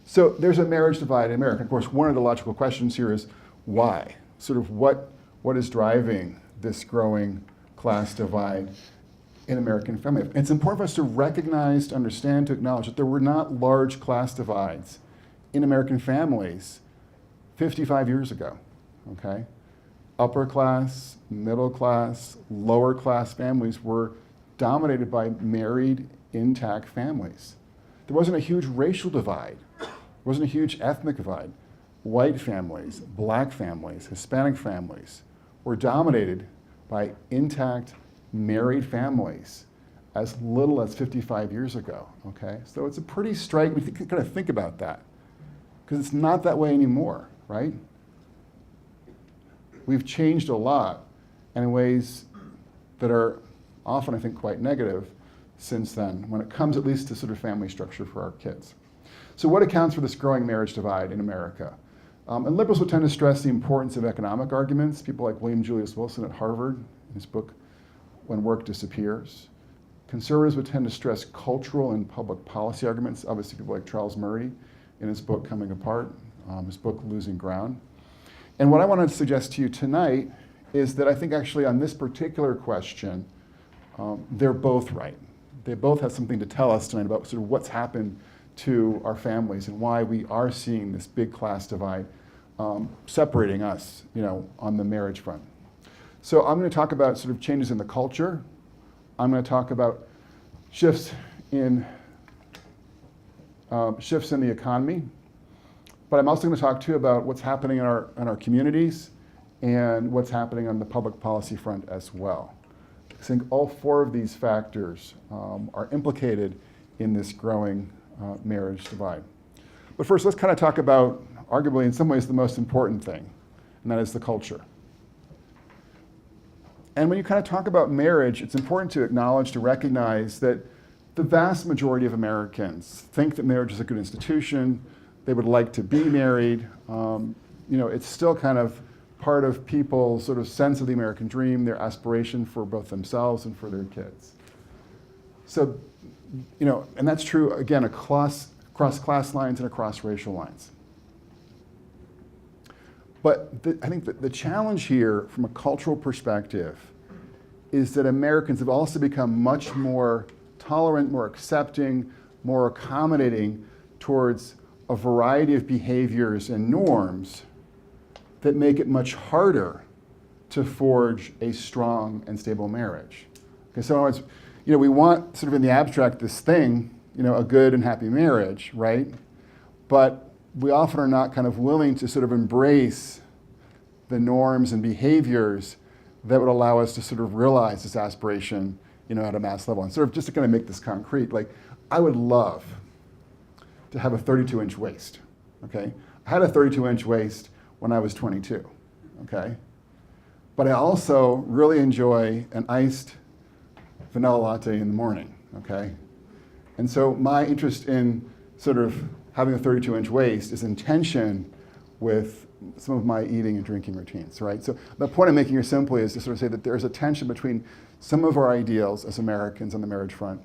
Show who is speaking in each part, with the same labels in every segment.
Speaker 1: So there's a marriage divide in America. Of course, one of the logical questions here is why? Sort of what is driving this growing class divide in American family? It's important for us to recognize, to understand, to acknowledge that there were not large class divides in American families 55 years ago, okay? Upper class, middle class, lower class families were dominated by married, intact families. There wasn't a huge racial divide. There wasn't a huge ethnic divide. White families, black families, Hispanic families were dominated by intact, married families as little as 55 years ago, okay? So it's a pretty striking, we kind of think about that, because it's not that way anymore, right? We've changed a lot, and in ways that are often, I think, quite negative since then, when it comes at least to sort of family structure for our kids. So what accounts for this growing marriage divide in America? And liberals would tend to stress the importance of economic arguments. People like William Julius Wilson at Harvard, in his book, When Work Disappears. Conservatives would tend to stress cultural and public policy arguments. Obviously, people like Charles Murray in his book, Coming Apart, his book, Losing Ground. And what I want to suggest to you tonight is that I think actually on this particular question, they're both right. They both have something to tell us tonight about sort of what's happened to our families and why we are seeing this big class divide separating us, on the marriage front. So I'm going to talk about sort of changes in the culture. I'm going to talk about shifts in the economy. But I'm also going to talk too about what's happening in our communities and what's happening on the public policy front as well. I think all four of these factors are implicated in this growing marriage divide. But first, let's kind of talk about, arguably in some ways, the most important thing, and that is the culture. And when you kind of talk about marriage, it's important to acknowledge, to recognize that the vast majority of Americans think that marriage is a good institution. They would like to be married. It's still kind of part of people's sort of sense of the American dream, their aspiration for both themselves and for their kids. So, and that's true, again, across class lines and across racial lines. But I think that the challenge here from a cultural perspective is that Americans have also become much more tolerant, more accepting, more accommodating towards a variety of behaviors and norms that make it much harder to forge a strong and stable marriage. Okay, so in other words, we want sort of in the abstract this thing, a good and happy marriage, right? But we often are not kind of willing to sort of embrace the norms and behaviors that would allow us to sort of realize this aspiration, at a mass level. And sort of just to kind of make this concrete, like I would love to have a 32-inch waist, okay? I had a 32-inch waist when I was 22, okay? But I also really enjoy an iced vanilla latte in the morning, okay? And so my interest in sort of having a 32-inch waist is in tension with some of my eating and drinking routines, right? So the point I'm making here simply is to sort of say that there's a tension between some of our ideals as Americans on the marriage front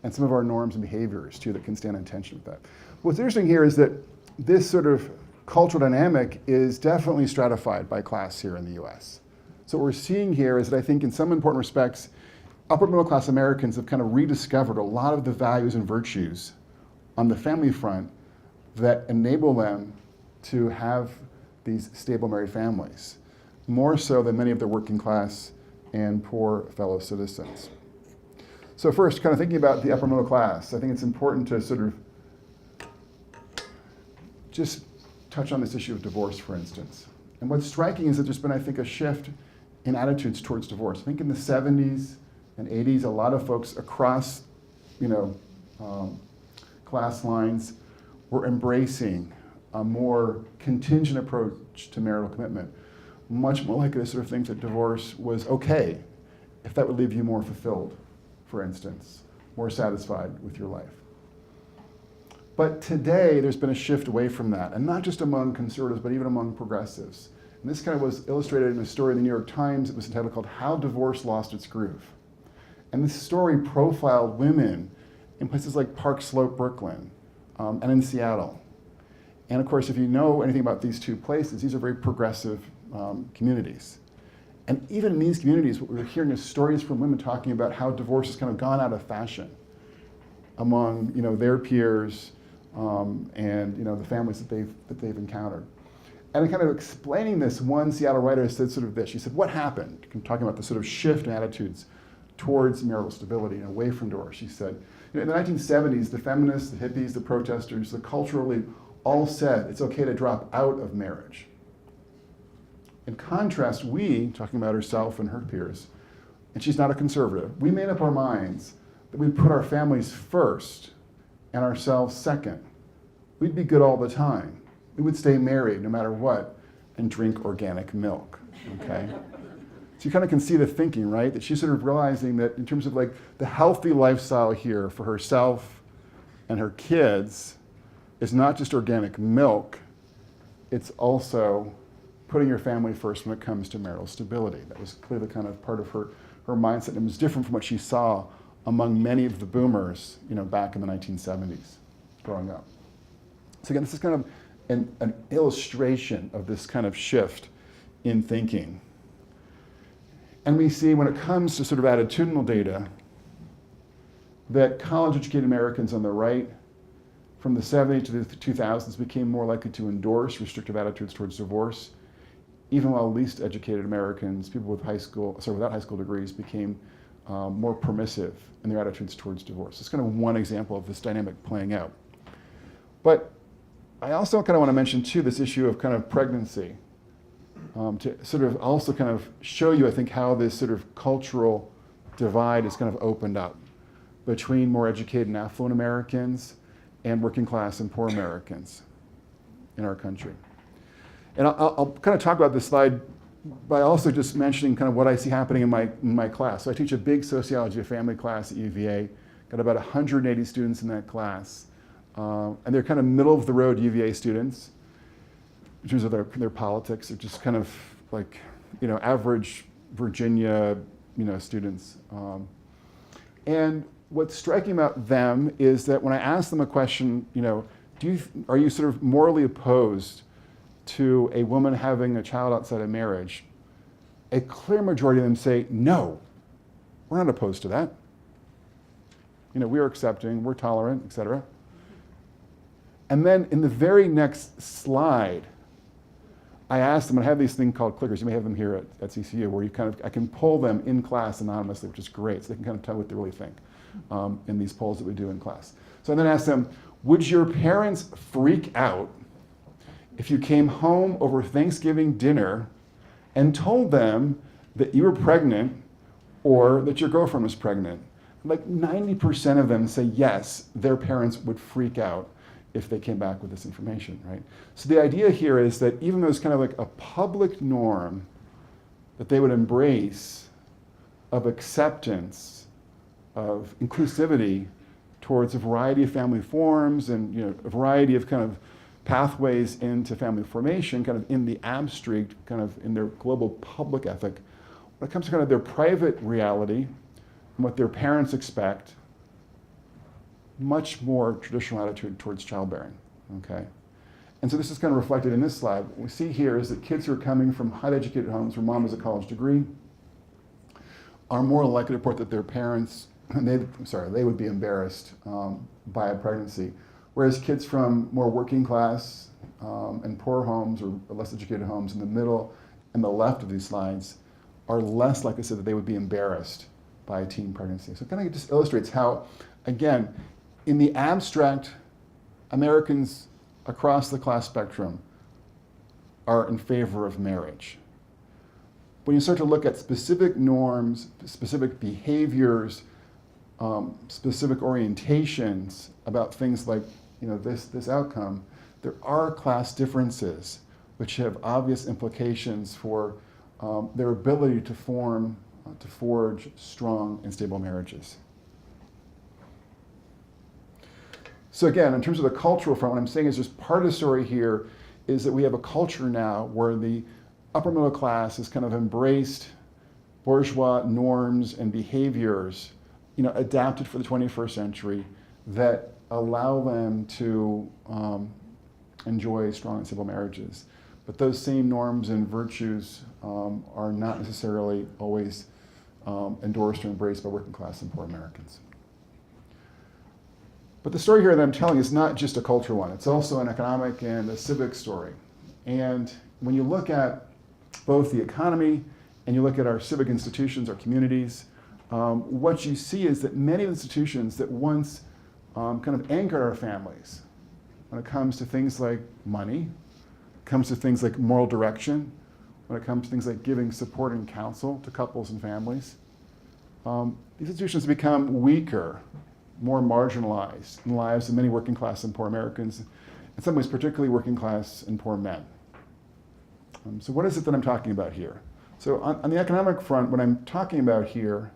Speaker 1: and some of our norms and behaviors too that can stand in tension with that. What's interesting here is that this sort of cultural dynamic is definitely stratified by class here in the US. So what we're seeing here is that I think in some important respects, upper middle class Americans have kind of rediscovered a lot of the values and virtues on the family front that enable them to have these stable married families, more so than many of their working class and poor fellow citizens. So first, kind of thinking about the upper middle class, I think it's important to sort of just touch on this issue of divorce, for instance. And what's striking is that there's been, I think, a shift in attitudes towards divorce. I think in the 70s and 80s, a lot of folks across, class lines were embracing a more contingent approach to marital commitment, much more likely to sort of think that divorce was okay if that would leave you more fulfilled, for instance, more satisfied with your life. But today, there's been a shift away from that, and not just among conservatives, but even among progressives. And this kind of was illustrated in a story in the New York Times. It was entitled called How Divorce Lost Its Groove. And this story profiled women in places like Park Slope, Brooklyn, and in Seattle, And of course, if you know anything about these two places, these are very progressive communities. And even in these communities, what we're hearing is stories from women talking about how divorce has kind of gone out of fashion among their peers and the families that they've encountered. And in kind of explaining this, one Seattle writer said sort of this. She said, "What happened?" Talking about the sort of shift in attitudes towards marital stability and away from divorce. She said, in the 1970s, the feminists, the hippies, the protesters, the cultural elite all said it's okay to drop out of marriage. In contrast, we, talking about herself and her peers, and she's not a conservative, we made up our minds that we'd put our families first and ourselves second. We'd be good all the time. We would stay married no matter what and drink organic milk, okay? So you kind of can see the thinking, right? That she's sort of realizing that in terms of like the healthy lifestyle here for herself and her kids is not just organic milk, it's also putting your family first when it comes to marital stability. That was clearly kind of part of her mindset, and it was different from what she saw among many of the boomers, back in the 1970s, growing up. So again, this is kind of an illustration of this kind of shift in thinking. And we see when it comes to sort of attitudinal data that college-educated Americans on the right from the 70s to the 2000s became more likely to endorse restrictive attitudes towards divorce, even while least educated Americans, people without high school degrees, became more permissive in their attitudes towards divorce. It's kind of one example of this dynamic playing out. But I also kind of want to mention too this issue of kind of pregnancy, to sort of also kind of show you, I think, how this sort of cultural divide is kind of opened up between more educated and affluent Americans and working class and poor Americans in our country. And I'll kind of talk about this slide by also just mentioning kind of what I see happening in my class. So I teach a big sociology of family class at U.Va, got about 180 students in that class. And they're kind of middle of the road UVA students in terms of their politics. They're just kind of like, average Virginia, students. And what's striking about them is that when I ask them a question, are you sort of morally opposed to a woman having a child outside of marriage? A clear majority of them say, no, we're not opposed to that. We are accepting, we're tolerant, et cetera. And then in the very next slide, I asked them, and I have these things called clickers. You may have them here at CCU, where I can poll them in class anonymously, which is great, so they can kind of tell what they really think in these polls that we do in class. So I then asked them, would your parents freak out if you came home over Thanksgiving dinner and told them that you were pregnant or that your girlfriend was pregnant? Like 90% of them say yes, their parents would freak out if they came back with this information, right? So the idea here is that even though it's kind of like a public norm that they would embrace of acceptance, of inclusivity towards a variety of family forms and a variety of kind of pathways into family formation, kind of in the abstract, kind of in their global public ethic, when it comes to kind of their private reality and what their parents expect, much more traditional attitude towards childbearing, okay? And so this is kind of reflected in this slide. What we see here is that kids who are coming from highly educated homes where mom has a college degree are more likely to report that their parents, they would be embarrassed by a pregnancy. Whereas kids from more working class and poor homes or less educated homes in the middle and the left of these slides are less likely to say that they would be embarrassed by a teen pregnancy. So it kind of just illustrates how, again, in the abstract, Americans across the class spectrum are in favor of marriage. When you start to look at specific norms, specific behaviors, specific orientations about things like this outcome, there are class differences which have obvious implications for their ability to forge strong and stable marriages. So again, in terms of the cultural front, what I'm saying is just part of the story here is that we have a culture now where the upper middle class has kind of embraced bourgeois norms and behaviors, adapted for the 21st century that allow them to enjoy strong and stable marriages. But those same norms and virtues are not necessarily always endorsed or embraced by working class and poor Americans. But the story here that I'm telling is not just a cultural one. It's also an economic and a civic story. And when you look at both the economy and you look at our civic institutions, our communities, what you see is that many institutions that once kind of anchored our families when it comes to things like money, comes to things like moral direction, when it comes to things like giving support and counsel to couples and families, these institutions become weaker, more marginalized in the lives of many working class and poor Americans, in some ways particularly working class and poor men. So what is it that I'm talking about here? So on the economic front, what I'm talking about here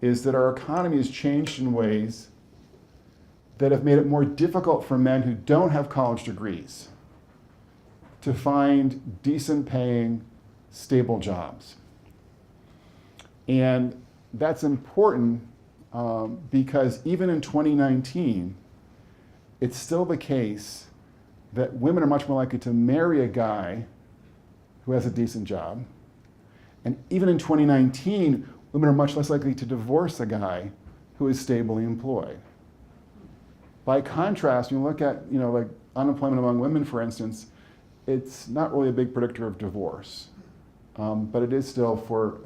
Speaker 1: is that our economy has changed in ways that have made it more difficult for men who don't have college degrees to find decent paying, stable jobs. And that's important because even in 2019, it's still the case that women are much more likely to marry a guy who has a decent job. And even in 2019, women are much less likely to divorce a guy who is stably employed. By contrast, when you look at like unemployment among women, for instance, it's not really a big predictor of divorce, but it is still for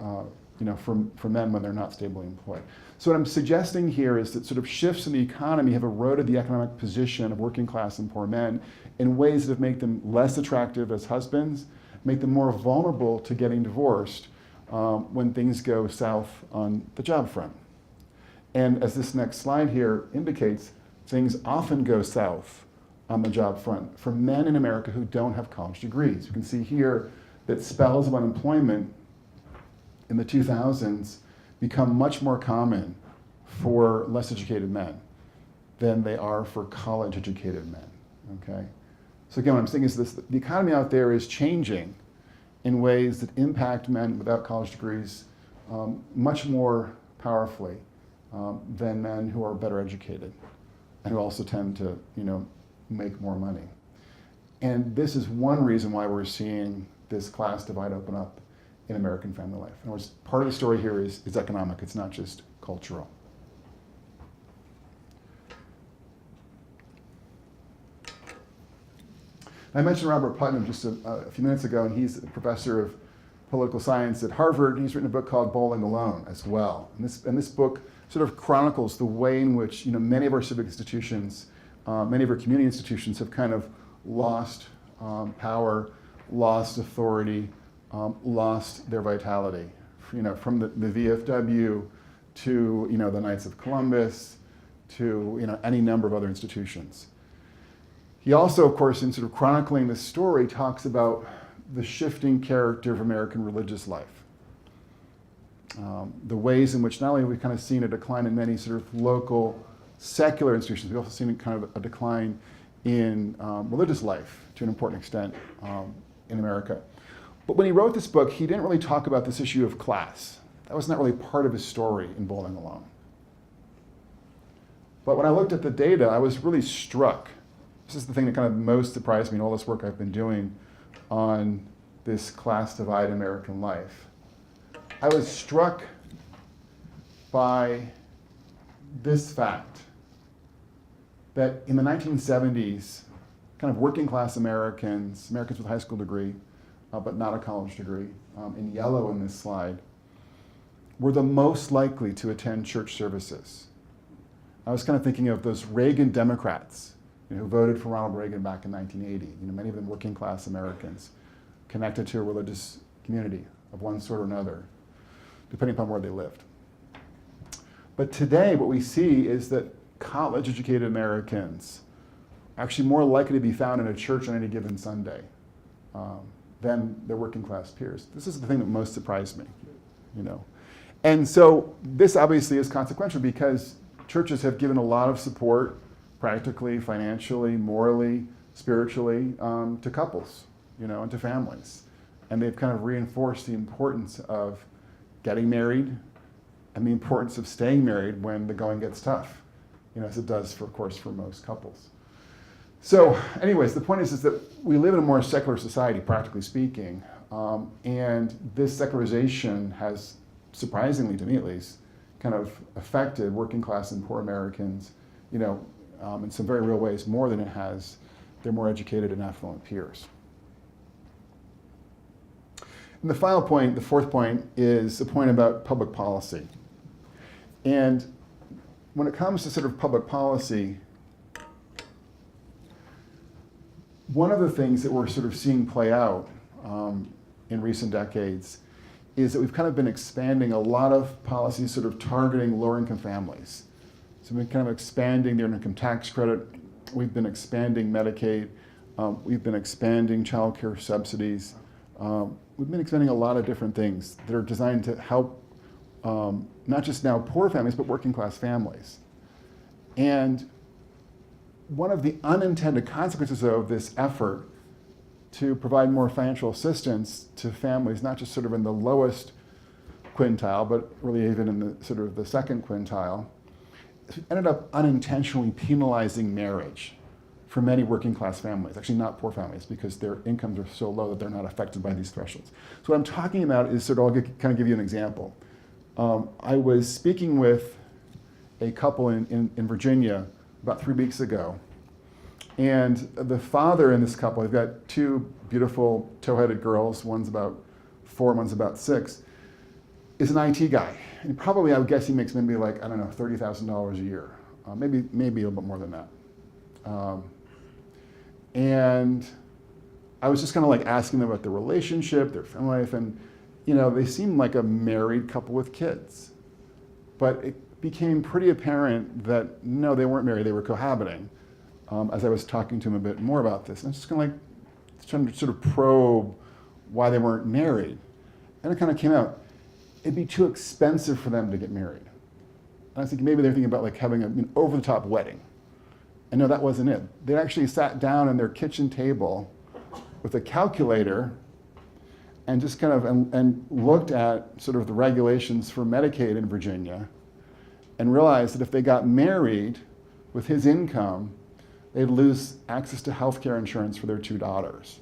Speaker 1: men when they're not stably employed. So what I'm suggesting here is that sort of shifts in the economy have eroded the economic position of working class and poor men in ways that have made them less attractive as husbands, make them more vulnerable to getting divorced when things go south on the job front. And as this next slide here indicates, things often go south on the job front for men in America who don't have college degrees. You can see here that spells of unemployment in the 2000s become much more common for less educated men than they are for college educated men, okay? So again, what I'm saying is this, the economy out there is changing in ways that impact men without college degrees much more powerfully than men who are better educated and who also tend to, make more money. And this is one reason why we're seeing this class divide open up in American family life. In other words, part of the story here is economic, it's not just cultural. I mentioned Robert Putnam just a few minutes ago, and he's a professor of political science at Harvard. He's written a book called Bowling Alone as well. And this book sort of chronicles the way in which many of our civic institutions, many of our community institutions have kind of lost power, lost authority, lost their vitality. From the VFW to the Knights of Columbus to any number of other institutions. He also, of course, in sort of chronicling this story, talks about the shifting character of American religious life. The ways in which not only have we kind of seen a decline in many sort of local secular institutions, we've also seen kind of a decline in religious life to an important extent in America. But when he wrote this book, he didn't really talk about this issue of class. That was not really part of his story in Bowling Alone. But when I looked at the data, I was really struck. This is the thing that kind of most surprised me in all this work I've been doing on this class divide in American life. I was struck by this fact that in the 1970s, kind of working class Americans with a high school degree, but not a college degree, in yellow in this slide, were the most likely to attend church services. I was kind of thinking of those Reagan Democrats who voted for Ronald Reagan back in 1980. Many of them working class Americans connected to a religious community of one sort or another, depending upon where they lived. But today, what we see is that college-educated Americans are actually more likely to be found in a church on any given Sunday than their working class peers. This is the thing that most surprised me, And so this obviously is consequential because churches have given a lot of support, practically, financially, morally, spiritually, to couples, and to families. And they've kind of reinforced the importance of getting married and the importance of staying married when the going gets tough, as it does, of course, for most couples. So anyways, the point is that we live in a more secular society, practically speaking, and this secularization has, surprisingly to me at least, kind of affected working class and poor Americans, in some very real ways more than it has their more educated and affluent peers. And the final point, the fourth point, is the point about public policy. And when it comes to sort of public policy, one of the things that we're sort of seeing play out in recent decades is that we've kind of been expanding a lot of policies sort of targeting lower income families. So we've been kind of expanding their income tax credit. We've been expanding Medicaid. We've been expanding child care subsidies. We've been expanding a lot of different things that are designed to help not just now poor families, but working class families. And one of the unintended consequences of this effort to provide more financial assistance to families, not just sort of in the lowest quintile, but really even in the sort of the second quintile, ended up unintentionally penalizing marriage for many working class families, actually not poor families, because their incomes are so low that they're not affected by these thresholds. So what I'm talking about is sort of, I'll kind of give you an example. I was speaking with a couple in Virginia about 3 weeks ago. And the father in this couple, they've got two beautiful tow-headed girls, one's about 4, one's about 6, is an IT guy. And probably, I would guess he makes maybe like, I don't know, $30,000 a year. Maybe a little bit more than that. And I was just kind of like asking them about their relationship, their family life, and they seemed like a married couple with kids. But it became pretty apparent that no, they weren't married, they were cohabiting, as I was talking to him a bit more about this. And I was just kind of like trying to sort of probe why they weren't married. And it kind of came out, it'd be too expensive for them to get married. And I was thinking maybe they're thinking about like having an over-the-top wedding. And no, that wasn't it. They actually sat down at their kitchen table with a calculator and just kind of and looked at sort of the regulations for Medicaid in Virginia and realized that if they got married with his income, they'd lose access to health care insurance for their 2 daughters.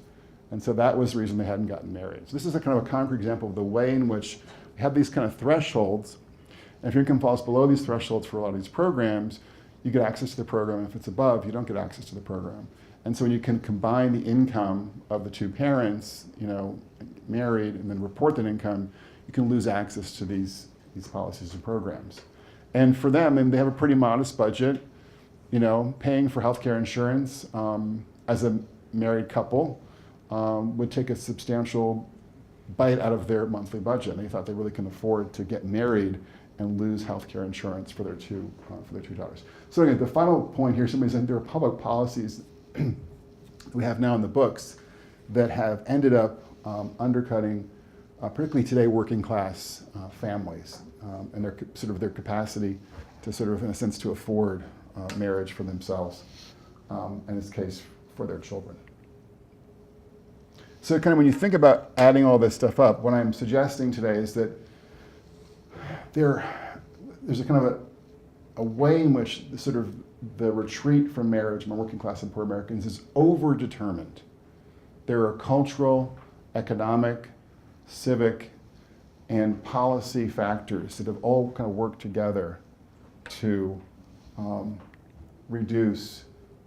Speaker 1: And so that was the reason they hadn't gotten married. So this is a kind of a concrete example of the way in which we have these kind of thresholds. And if your income falls below these thresholds for a lot of these programs, you get access to the program. If it's above, you don't get access to the program. And so when you can combine the income of the 2 parents, married, and then report that income, you can lose access to these policies and programs. And for them, and they have a pretty modest budget, paying for healthcare insurance as a married couple would take a substantial bite out of their monthly budget. And they thought they really can afford to get married and lose healthcare insurance for their two daughters. So again, the final point here simply is that there are public policies we have now in the books that have ended up undercutting, particularly today, working class families and their capacity to sort of, in a sense, to afford marriage for themselves, in this case, for their children. So kind of when you think about adding all this stuff up, what I'm suggesting today is that there's a kind of a way in which the retreat from marriage among working class and poor Americans is over-determined. There are cultural, economic, civic, and policy factors that have all kind of worked together to reduce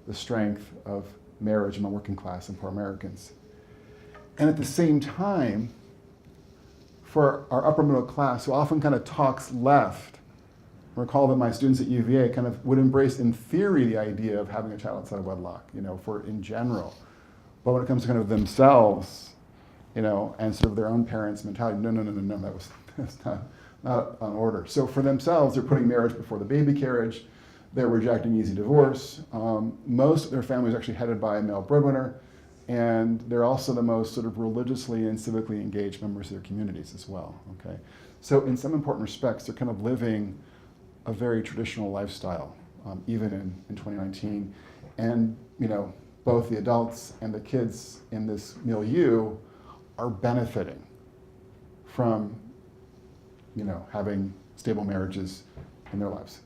Speaker 1: the strength of marriage among working class and poor Americans. And at the same time, for our upper middle class, who often kind of talks left, recall that my students at U.Va kind of would embrace in theory the idea of having a child outside of wedlock, for in general. But when it comes to kind of themselves, and sort of their own parents' mentality, no, that's not on order. So for themselves, they're putting marriage before the baby carriage. They're rejecting easy divorce. Most of their families are actually headed by a male breadwinner. And they're also the most sort of religiously and civically engaged members of their communities as well, okay? So in some important respects, they're kind of living a very traditional lifestyle, even in 2019. And, both the adults and the kids in this milieu are benefiting from, having stable marriages in their lives.